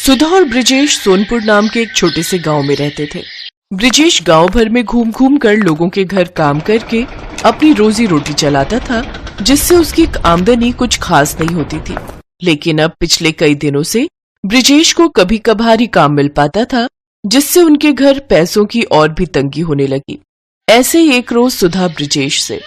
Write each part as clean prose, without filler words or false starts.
सुधा और ब्रिजेश सोनपुर नाम के एक छोटे से गांव में रहते थे। ब्रिजेश गांव भर में घूम घूम कर लोगों के घर काम करके अपनी रोजी रोटी चलाता था, जिससे उसकी आमदनी कुछ खास नहीं होती थी। लेकिन अब पिछले कई दिनों से ब्रिजेश को कभी कभार ही काम मिल पाता था, जिससे उनके घर पैसों की और भी तंगी होने लगी। ऐसे ही एक रोज सुधा ब्रिजेश से,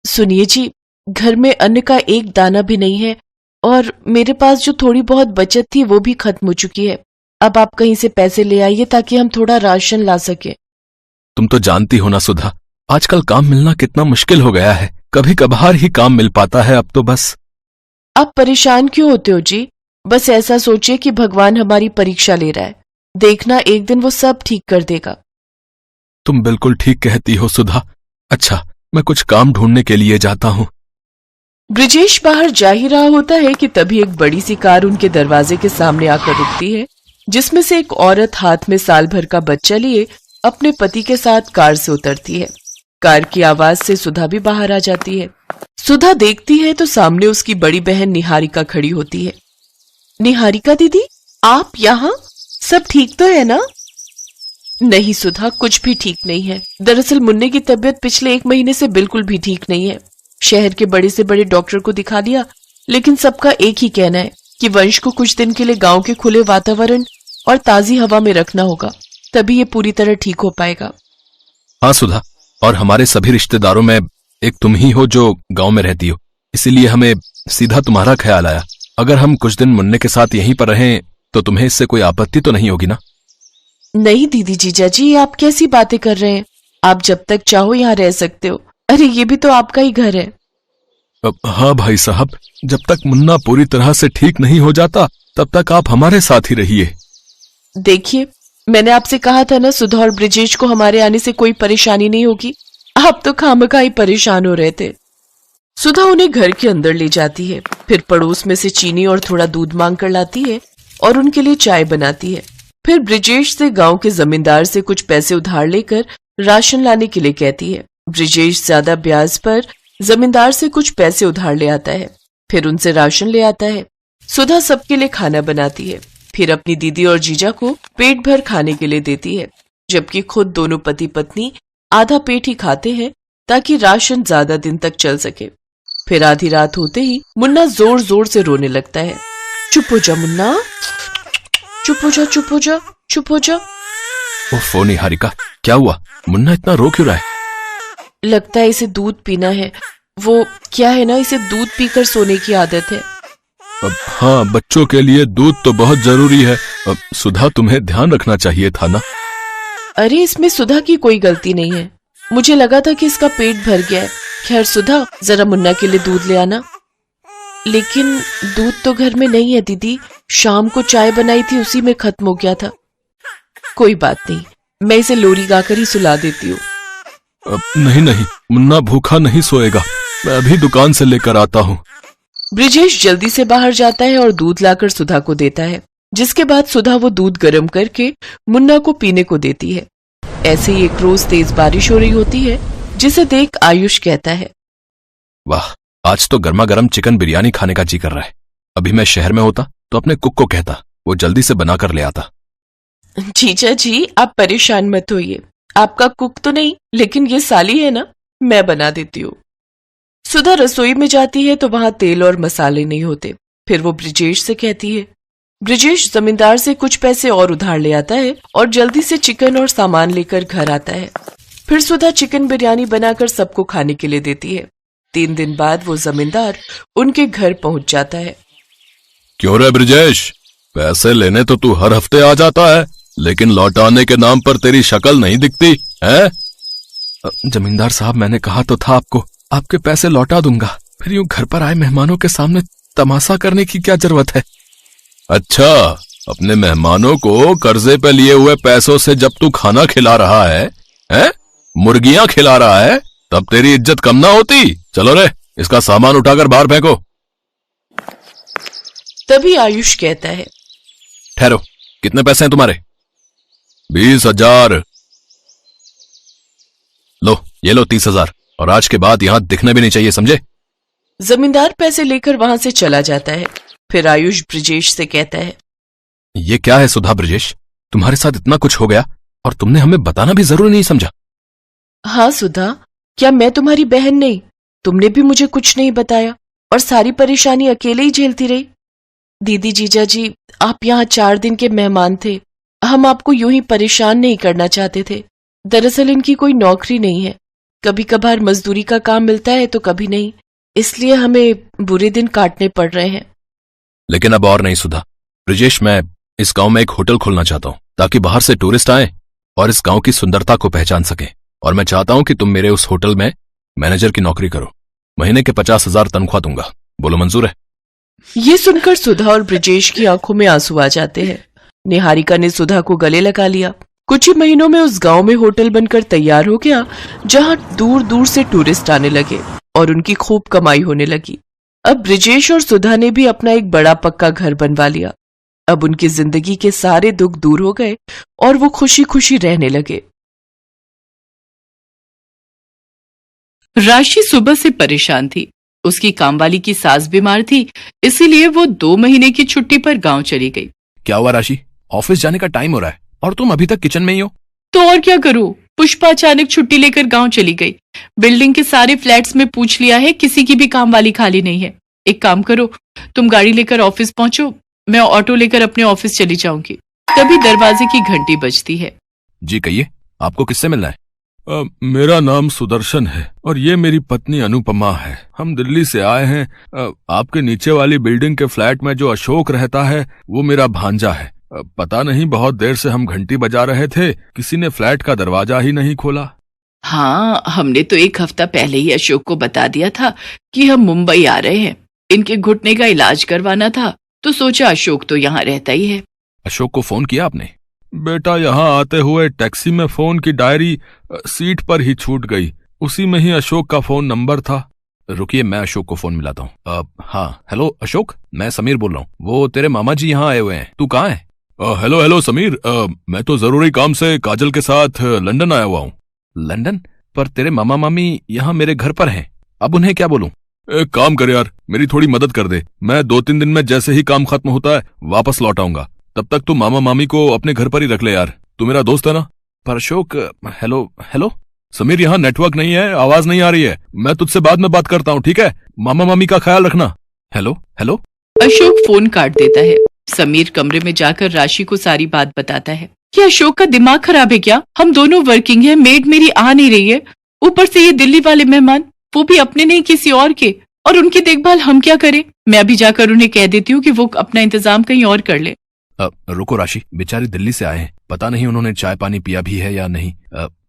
सुनिए जी, घर में अन्न का एक दाना भी नहीं है और मेरे पास जो थोड़ी बहुत बचत थी वो भी खत्म हो चुकी है। अब आप कहीं से पैसे ले आइए ताकि हम थोड़ा राशन ला सके। तुम तो जानती हो ना सुधा, आजकल काम मिलना कितना मुश्किल हो गया है। कभी कभार ही काम मिल पाता है अब तो बस। आप परेशान क्यों होते हो जी? बस ऐसा सोचिए कि भगवान हमारी परीक्षा ले रहा है, देखना एक दिन वो सब ठीक कर देगा। तुम बिल्कुल ठीक कहती हो सुधा। अच्छा, मैं कुछ काम ढूंढने के लिए जाता हूँ। ब्रिजेश बाहर जा ही रहा होता है कि तभी एक बड़ी सी कार उनके दरवाजे के सामने आकर रुकती है, जिसमें से एक औरत हाथ में साल भर का बच्चा लिए अपने पति के साथ कार से उतरती है। कार की आवाज से सुधा भी बाहर आ जाती है। सुधा देखती है तो सामने उसकी बड़ी बहन निहारिका खड़ी होती है। निहारिका दीदी, आप यहाँ? सब ठीक तो है ना? नहीं सुधा, कुछ भी ठीक नहीं है। दरअसल मुन्ने की तबीयत पिछले 1 महीने से बिल्कुल भी ठीक नहीं है। शहर के बड़े से बड़े डॉक्टर को दिखा दिया, लेकिन सबका एक ही कहना है कि वंश को कुछ दिन के लिए गांव के खुले वातावरण और ताजी हवा में रखना होगा, तभी ये पूरी तरह ठीक हो पाएगा। हाँ सुधा, और हमारे सभी रिश्तेदारों में एक तुम ही हो जो गांव में रहती हो, इसीलिए हमें सीधा तुम्हारा ख्याल आया। अगर हम कुछ दिन मुन्ने के साथ यहीं पर रहें तो तुम्हें इससे कोई आपत्ति तो नहीं होगी ना? नहीं दीदी जीजा जी, आप कैसी बातें कर रहे हैं? आप जब तक चाहो यहाँ रह सकते हो। अरे ये भी तो आपका ही घर है। हाँ भाई साहब, जब तक मुन्ना पूरी तरह से ठीक नहीं हो जाता तब तक आप हमारे साथ ही रहिए। देखिए, मैंने आपसे कहा था ना, सुधा और ब्रिजेश को हमारे आने से कोई परेशानी नहीं होगी। आप तो खामखा ही परेशान हो रहे थे। सुधा उन्हें घर के अंदर ले जाती है, फिर पड़ोस में से चीनी और थोड़ा दूध मांग कर लाती है और उनके लिए चाय बनाती है। फिर ब्रिजेश से गांव के जमींदार से कुछ पैसे उधार लेकर राशन लाने के लिए कहती है। ब्रिजेश ज्यादा ब्याज पर जमींदार से कुछ पैसे उधार ले आता है, फिर उनसे राशन ले आता है। सुधा सबके लिए खाना बनाती है, फिर अपनी दीदी और जीजा को पेट भर खाने के लिए देती है, जबकि खुद दोनों पति पत्नी आधा पेट ही खाते हैं ताकि राशन ज्यादा दिन तक चल सके। फिर आधी रात होते ही मुन्ना जोर जोर से रोने लगता है। चुप हो जा मुन्ना, चुप हो जा, चुप हो जा, चुप हो जा। ओफो निहारिका, क्या हुआ? मुन्ना इतना रो क्यों रहा है? लगता है इसे दूध पीना है। वो क्या है ना, इसे दूध पीकर सोने की आदत है। अब हाँ, बच्चों के लिए दूध तो बहुत जरूरी है। अब सुधा, तुम्हें ध्यान रखना चाहिए था ना। अरे इसमें सुधा की कोई गलती नहीं है, मुझे लगा था कि इसका पेट भर गया है। खैर सुधा, जरा मुन्ना के लिए दूध ले आना। लेकिन दूध तो घर में नहीं है दीदी, शाम को चाय बनाई थी उसी में खत्म हो गया था। कोई बात नहीं, मैं इसे लोरी गाकर ही सुला देती हूँ। नहीं नहीं, मुन्ना भूखा नहीं सोएगा, मैं अभी दुकान से लेकर आता हूँ। ब्रिजेश जल्दी से बाहर जाता है और दूध लाकर सुधा को देता है, जिसके बाद सुधा वो दूध गर्म करके मुन्ना को पीने को देती है। ऐसे ही एक रोज तेज बारिश हो रही होती है, जिसे देख आयुष कहता है, वाह, आज तो गर्मा गर्म चिकन बिरयानी खाने का जी कर रहा है। अभी मैं शहर में होता तो अपने कुक को कहता वो जल्दी से बना कर ले आता। जीजा जी, आप परेशान मत होइए, आपका कुक तो नहीं लेकिन ये साली है ना, मैं बना देती हूँ। सुधा रसोई में जाती है तो वहां तेल और मसाले नहीं होते। फिर वो ब्रिजेश से कहती है। ब्रिजेश जमींदार से कुछ पैसे और उधार ले आता है और जल्दी से चिकन और सामान लेकर घर आता है। फिर सुधा चिकन बिरयानी बनाकर सबको खाने के लिए देती है। 3 दिन बाद वो जमींदार उनके घर पहुंच जाता है। क्यों रे ब्रिजेश, पैसे लेने तो तू हर हफ्ते आ जाता है, लेकिन लौटाने के नाम पर तेरी शक्ल नहीं दिखती है? जमींदार साहब, मैंने कहा तो था आपको, आपके पैसे लौटा दूंगा, फिर यूं घर पर आए मेहमानों के सामने तमाशा करने की क्या जरूरत है? अच्छा, अपने मेहमानों को कर्जे पे लिए हुए पैसों से जब तू खाना खिला रहा है, मुर्गियां खिला रहा है, तब तेरी इज्जत कम ना होती? चलो रे, इसका सामान उठाकर बाहर फेंको। तभी आयुष कहता है, ठहरो, कितने पैसे हैं तुम्हारे? 20,000। लो, ये लो 30,000, और आज के बाद यहां दिखने भी नहीं चाहिए, समझे? जमींदार पैसे लेकर वहां से चला जाता है। फिर आयुष ब्रिजेश से कहता है, ये क्या है सुधा ब्रजेश, तुम्हारे साथ इतना कुछ हो गया और तुमने हमें बताना भी जरूरी नहीं समझा। हाँ सुधा, क्या मैं तुम्हारी बहन नहीं? तुमने भी मुझे कुछ नहीं बताया और सारी परेशानी अकेले ही झेलती रही। दीदी जीजा जी, आप यहाँ 4 दिन के मेहमान थे। हम आपको यूं ही परेशान नहीं करना चाहते थे। दरअसल इनकी कोई नौकरी नहीं है, कभी कभार मजदूरी का काम मिलता है तो कभी नहीं, इसलिए हमें बुरे दिन काटने पड़ रहे हैं। लेकिन अब और नहीं सुधा ब्रजेश, मैं इस गांव में एक होटल खोलना चाहता हूं ताकि बाहर से टूरिस्ट आए और इस गांव की सुंदरता को पहचान सकें। और मैं चाहता हूं कि तुम मेरे उस होटल में मैनेजर की नौकरी करो। महीने के 50,000 तनख्वाह दूंगा। बोलो मंजूर है? ये सुनकर सुधा और ब्रजेश की आंखों में आंसू आ जाते हैं। निहारिका ने सुधा को गले लगा लिया। कुछ ही महीनों में उस गांव में होटल बनकर तैयार हो गया, जहां दूर दूर से टूरिस्ट आने लगे और उनकी खूब कमाई होने लगी। अब ब्रजेश और सुधा ने भी अपना एक बड़ा पक्का घर बनवा लिया। अब उनकी जिंदगी के सारे दुख दूर हो गए और वो खुशी खुशी रहने लगे। राशि सुबह से परेशान थी। उसकी कामवाली की सास बीमार थी, इसीलिए वो 2 महीने की छुट्टी पर गांव चली गई। क्या हुआ राशि, ऑफिस जाने का टाइम हो रहा है और तुम अभी तक किचन में ही हो? तो और क्या करूं, पुष्पा अचानक छुट्टी लेकर गांव चली गई। बिल्डिंग के सारे फ्लैट्स में पूछ लिया है, किसी की भी कामवाली खाली नहीं है। एक काम करो, तुम गाड़ी लेकर ऑफिस पहुंचो, मैं ऑटो लेकर अपने ऑफिस चली जाऊंगी। तभी दरवाजे की घंटी बजती है। जी कहिए, आपको किससे मिलना है? मेरा नाम सुदर्शन है और ये मेरी पत्नी अनुपमा है। हम दिल्ली से आए हैं। आपके नीचे वाली बिल्डिंग के फ्लैट में जो अशोक रहता है वो मेरा भांजा है। पता नहीं, बहुत देर से हम घंटी बजा रहे थे, किसी ने फ्लैट का दरवाजा ही नहीं खोला। हाँ, हमने तो 1 हफ्ता पहले ही अशोक को बता दिया था कि हम मुंबई आ रहे हैं। इनके घुटने का इलाज करवाना था, तो सोचा अशोक तो यहाँ रहता ही है। अशोक को फोन किया आपने? बेटा, यहाँ आते हुए टैक्सी में फोन की डायरी सीट पर ही छूट गई। उसी में ही अशोक का फोन नंबर था। रुकिए, मैं अशोक को फोन मिलाता हूँ। हाँ, हेलो अशोक, मैं समीर बोल रहा हूँ। वो तेरे मामा जी यहाँ आए हुए हैं, तू कहाँ है? हेलो हेलो समीर, मैं तो जरूरी काम से काजल के साथ लंदन आया हुआ हूँ। लंदन? पर तेरे मामा मामी यहाँ मेरे घर पर हैं, अब उन्हें क्या बोलूं? एक काम कर यार, मेरी थोड़ी मदद कर दे। मैं 2-3 दिन में जैसे ही काम खत्म होता है वापस लौट आऊंगा। तब तक तू मामा मामी को अपने घर पर ही रख ले यार, तू मेरा दोस्त है ना। पर अशोक, हेलो हेलो समीर, यहाँ नेटवर्क नहीं है, आवाज नहीं आ रही है। मैं तुझसे बाद में बात करता हूँ, ठीक है? मामा मामी का ख्याल रखना। Hello hello. अशोक फोन काट देता है। समीर कमरे में जाकर राशि को सारी बात बताता है। क्या अशोक का दिमाग खराब है क्या? हम दोनों वर्किंग हैं, मेड मेरी आ नहीं रही है, ऊपर से ये दिल्ली वाले मेहमान, वो भी अपने नहीं किसी और के, और उनकी देखभाल हम क्या करें? मैं अभी जाकर उन्हें कह देती हूँ कि वो अपना इंतजाम कहीं और कर ले। रुको राशि, बेचारे दिल्ली से आए हैं, पता नहीं उन्होंने चाय पानी पिया भी है या नहीं।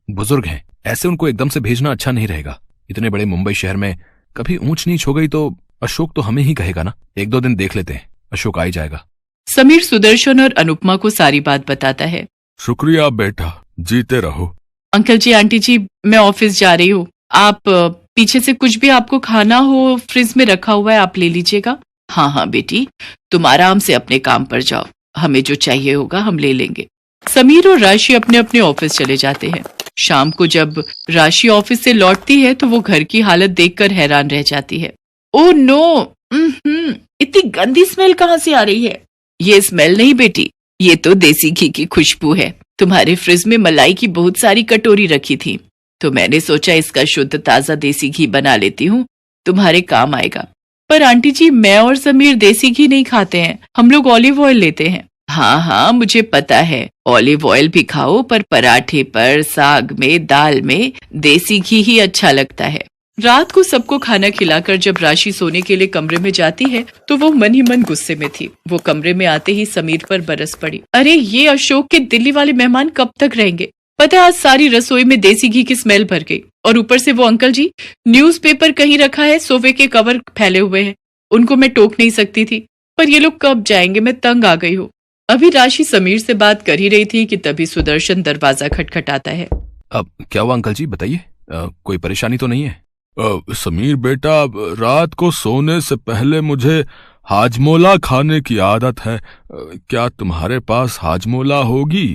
बुजुर्ग हैं, ऐसे उनको एकदम से भेजना अच्छा नहीं रहेगा। इतने बड़े मुंबई शहर में कभी ऊंच नीच हो गई तो अशोक तो हमें ही कहेगा ना। 1-2 दिन देख लेते हैं, अशोक आ ही जाएगा। समीर सुदर्शन और अनुपमा को सारी बात बताता है। शुक्रिया बेटा, जीते रहो। अंकल जी, आंटी जी, मैं ऑफिस जा रही हूँ। आप पीछे से कुछ भी आपको खाना हो फ्रिज में रखा हुआ है, आप ले लीजिएगा। हाँ हाँ बेटी, तुम आराम से अपने काम पर जाओ, हमें जो चाहिए होगा हम ले लेंगे। समीर और राशि अपने अपने ऑफिस चले जाते हैं। शाम को जब राशि ऑफिस से लौटती है तो वो घर की हालत देखकर हैरान रह जाती है। ओह नो, इतनी गंदी स्मेल कहाँ से आ रही है? ये स्मेल नहीं बेटी, ये तो देसी घी की खुशबू है। तुम्हारे फ्रिज में मलाई की बहुत सारी कटोरी रखी थी, तो मैंने सोचा इसका शुद्ध ताजा देसी घी बना लेती हूँ, तुम्हारे काम आएगा। पर आंटी जी, मैं और समीर देसी घी नहीं खाते हैं, हम लोग ऑलिव ऑयल लेते हैं। हाँ हाँ, मुझे पता है, ऑलिव ऑयल भी खाओ, पर पराठे पर, साग में, दाल में देसी घी ही अच्छा लगता है। रात को सबको खाना खिलाकर जब राशि सोने के लिए कमरे में जाती है तो वो मन ही मन गुस्से में थी। वो कमरे में आते ही समीर पर बरस पड़ी। अरे ये अशोक के दिल्ली वाले मेहमान कब तक रहेंगे? पता है, आज सारी रसोई में देसी घी की स्मेल भर गई। और ऊपर से वो अंकल जी, न्यूज़पेपर कहीं रखा है, सोफे के कवर फैले हुए हैं। उनको मैं टोक नहीं सकती थी, पर ये लोग कब जाएंगे, मैं तंग आ गई हूँ। अभी राशि समीर से बात कर ही रही थी कि तभी सुदर्शन दरवाजा खटखटाता है। अब क्या हुआ अंकल जी, बताइए, कोई परेशानी तो नहीं है? समीर बेटा, रात को सोने से पहले मुझे हाजमोला खाने की आदत है। क्या तुम्हारे पास हाजमोला होगी?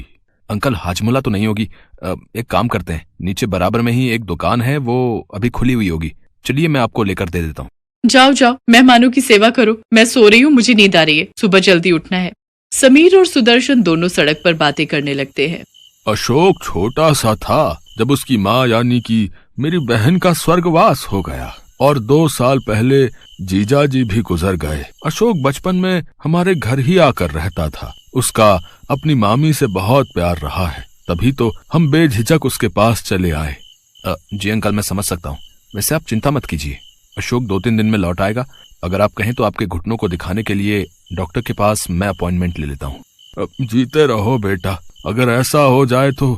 अंकल, हाजमोला तो नहीं होगी। एक काम करते हैं, नीचे बराबर में ही एक दुकान है, वो अभी खुली हुई होगी, चलिए मैं आपको लेकर दे देता हूँ। जाओ जाओ, मेहमानों की सेवा करो, मैं सो रही हूँ, मुझे नींद आ रही है, सुबह जल्दी उठना है। समीर और सुदर्शन दोनों सड़क पर बातें करने लगते हैं। अशोक छोटा सा था जब उसकी माँ यानी कि मेरी बहन का स्वर्गवास हो गया और 2 साल पहले जीजाजी भी गुजर गए। अशोक बचपन में हमारे घर ही आकर रहता था। उसका अपनी मामी से बहुत प्यार रहा है, तभी तो हम बेझिझक उसके पास चले आए। जी अंकल, मैं समझ सकता हूँ। वैसे आप चिंता मत कीजिए, अशोक 2-3 दिन में लौट आएगा। अगर आप कहें तो आपके घुटनों को दिखाने के लिए डॉक्टर के पास मैं अपॉइंटमेंट ले लेता हूँ। जीते रहो बेटा, अगर ऐसा हो जाए तो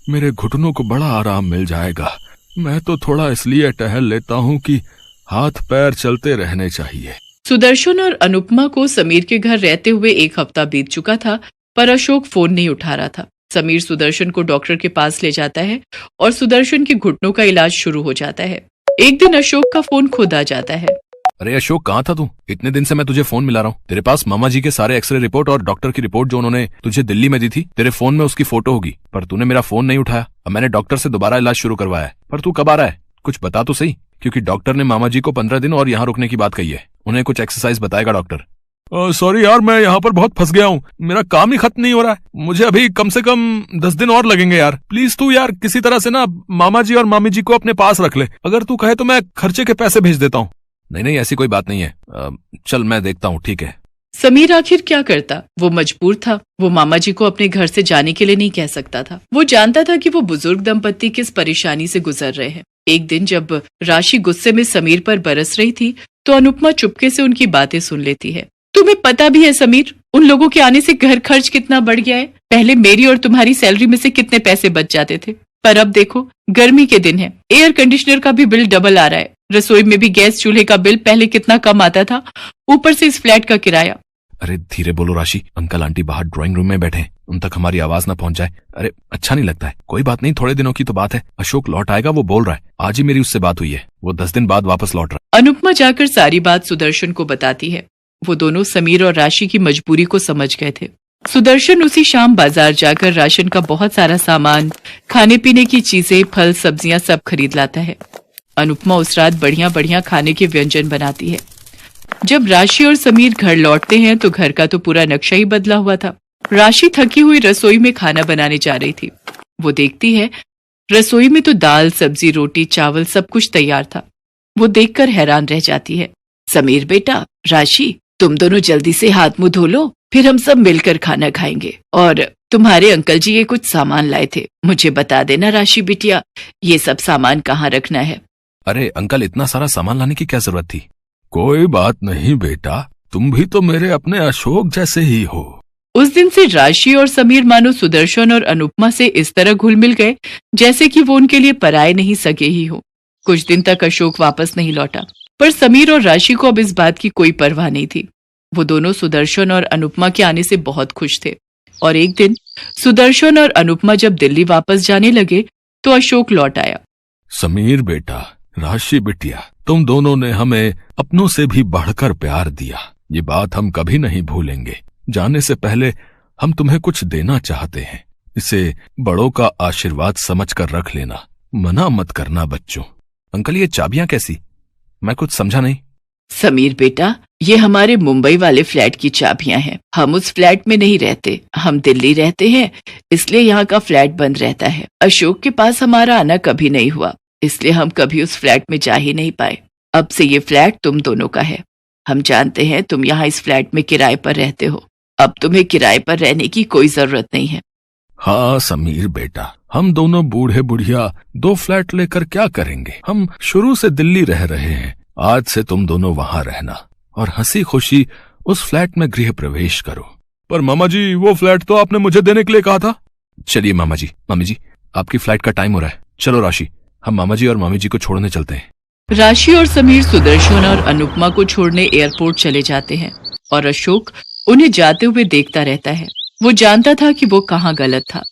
मेरे घुटनों को बड़ा आराम मिल जाएगा। मैं तो थोड़ा इसलिए टहल लेता हूँ कि हाथ पैर चलते रहने चाहिए। सुदर्शन और अनुपमा को समीर के घर रहते हुए 1 हफ्ता बीत चुका था, पर अशोक फोन नहीं उठा रहा था। समीर सुदर्शन को डॉक्टर के पास ले जाता है और सुदर्शन के घुटनों का इलाज शुरू हो जाता है। एक दिन अशोक का फोन खुद आ जाता है। अरे अशोक, कहाँ था तू? इतने दिन से मैं तुझे फोन मिला रहा हूँ। तेरे पास मामा जी के सारे एक्सरे रिपोर्ट और डॉक्टर की रिपोर्ट जो उन्होंने तुझे दिल्ली में दी थी, तेरे फोन में उसकी फोटो होगी, पर तूने मेरा फोन नहीं उठाया। अब मैंने डॉक्टर से दोबारा इलाज शुरू करवाया है, पर तू कब आ रहा है? कुछ बता तो सही, क्योंकि डॉक्टर ने मामा जी को 15 दिन और यहाँ रुकने की बात कही है। उन्हें कुछ एक्सरसाइज बताएगा डॉक्टर। सॉरी यार, मैं यहाँ पर बहुत फंस गया हूँ। मेरा काम ही खत्म नहीं हो रहा है। मुझे अभी कम से कम 10 दिन और लगेंगे यार। प्लीज तू यार किसी तरह से ना मामा जी और मामी जी को अपने पास रख ले। अगर तू कहे तो मैं खर्चे के पैसे भेज देता हूँ। नहीं, ऐसी कोई बात नहीं है। चल मैं देखता हूँ, ठीक है। समीर आखिर क्या करता? वो मजबूर था। वो मामा जी को अपने घर से जाने के लिए नहीं कह सकता था। वो जानता था कि वो बुजुर्ग दंपत्ति किस परेशानी से गुजर रहे हैं। एक दिन जब राशि गुस्से में समीर पर बरस रही थी तो अनुपमा चुपके से उनकी बातें सुन लेती है। तुम्हें पता भी है समीर, उन लोगों के आने से घर खर्च कितना बढ़ गया है। पहले मेरी और तुम्हारी सैलरी में से कितने पैसे बच जाते थे, पर अब देखो गर्मी के दिन है, एयर कंडीशनर का भी बिल डबल आ रहा है। रसोई में भी गैस चूल्हे का बिल पहले कितना कम आता था, ऊपर से इस फ्लैट का किराया। अरे धीरे बोलो राशि, अंकल आंटी बाहर ड्राइंग रूम में बैठे हैं, उन तक हमारी आवाज ना पहुंच जाए। अरे अच्छा नहीं लगता है। कोई बात नहीं, थोड़े दिनों की तो बात है। अशोक लौट आएगा, वो बोल रहा है। आज ही मेरी उससे बात हुई है, वो 10 दिन बाद वापस लौट रहा है। अनुपमा जाकर सारी बात सुदर्शन को बताती है। वो दोनों समीर और राशि की मजबूरी को समझ गए थे। सुदर्शन उसी शाम बाजार जाकर राशन का बहुत सारा सामान, खाने पीने की चीजें, फल सब्जियां सब खरीद लाता है। अनुपमा उस रात बढ़िया बढ़िया खाने के व्यंजन बनाती है। जब राशि और समीर घर लौटते हैं तो घर का तो पूरा नक्शा ही बदला हुआ था। राशि थकी हुई रसोई में खाना बनाने जा रही थी। वो देखती है रसोई में तो दाल, सब्जी, रोटी, चावल सब कुछ तैयार था। वो देखकर हैरान रह जाती है। समीर बेटा, राशि, तुम दोनों जल्दी से हाथ मुंह धो लो, फिर हम सब मिलकर खाना खाएंगे। और तुम्हारे अंकल जी ये कुछ सामान लाए थे, मुझे बता देना राशि बिटिया, ये सब सामान कहाँ रखना है। अरे अंकल, इतना सारा सामान लाने की क्या जरूरत थी? कोई बात नहीं बेटा, तुम भी तो मेरे अपने अशोक जैसे ही हो। उस दिन से राशि और समीर मानो सुदर्शन और अनुपमा से इस तरह घुल मिल गए जैसे कि वो उनके लिए पराए नहीं सके ही हो। कुछ दिन तक अशोक वापस नहीं लौटा, पर समीर और राशि को अब इस बात की कोई परवाह नहीं थी। वो दोनों सुदर्शन और अनुपमा के आने से बहुत खुश थे। और एक दिन सुदर्शन और अनुपमा जब दिल्ली वापस जाने लगे तो अशोक लौट आया। समीर बेटा, राशि बिटिया, तुम दोनों ने हमें अपनों से भी बढ़कर प्यार दिया, ये बात हम कभी नहीं भूलेंगे। जाने से पहले हम तुम्हें कुछ देना चाहते हैं, इसे बड़ों का आशीर्वाद समझकर रख लेना, मना मत करना बच्चों। अंकल, ये चाबियां कैसी? मैं कुछ समझा नहीं। समीर बेटा, ये हमारे मुंबई वाले फ्लैट की चाबियां हैं। हम उस फ्लैट में नहीं रहते, हम दिल्ली रहते हैं, इसलिए यहाँ का फ्लैट बंद रहता है। अशोक के पास हमारा आना कभी नहीं हुआ, इसलिए हम कभी उस फ्लैट में जा ही नहीं पाए। अब से ये फ्लैट तुम दोनों का है। हम जानते हैं तुम यहाँ इस फ्लैट में किराए पर रहते हो, अब तुम्हें किराए पर रहने की कोई जरूरत नहीं है। हाँ समीर बेटा, हम दोनों बूढ़े बुढ़िया 2 फ्लैट लेकर क्या करेंगे? हम शुरू से दिल्ली रह रहे हैं, आज से तुम दोनों वहां रहना और हंसी खुशी उस फ्लैट में गृह प्रवेश करो। पर मामा जी, वो फ्लैट तो आपने मुझे देने के लिए कहा था। चलिए मामा जी, मामी जी, आपकी फ्लाइट का टाइम हो रहा है। चलो राशि, हम मामा जी और मामी जी को छोड़ने चलते हैं। राशि और समीर सुदर्शन और अनुपमा को छोड़ने एयरपोर्ट चले जाते हैं और अशोक उन्हें जाते हुए देखता रहता है। वो जानता था कि वो कहाँ गलत था।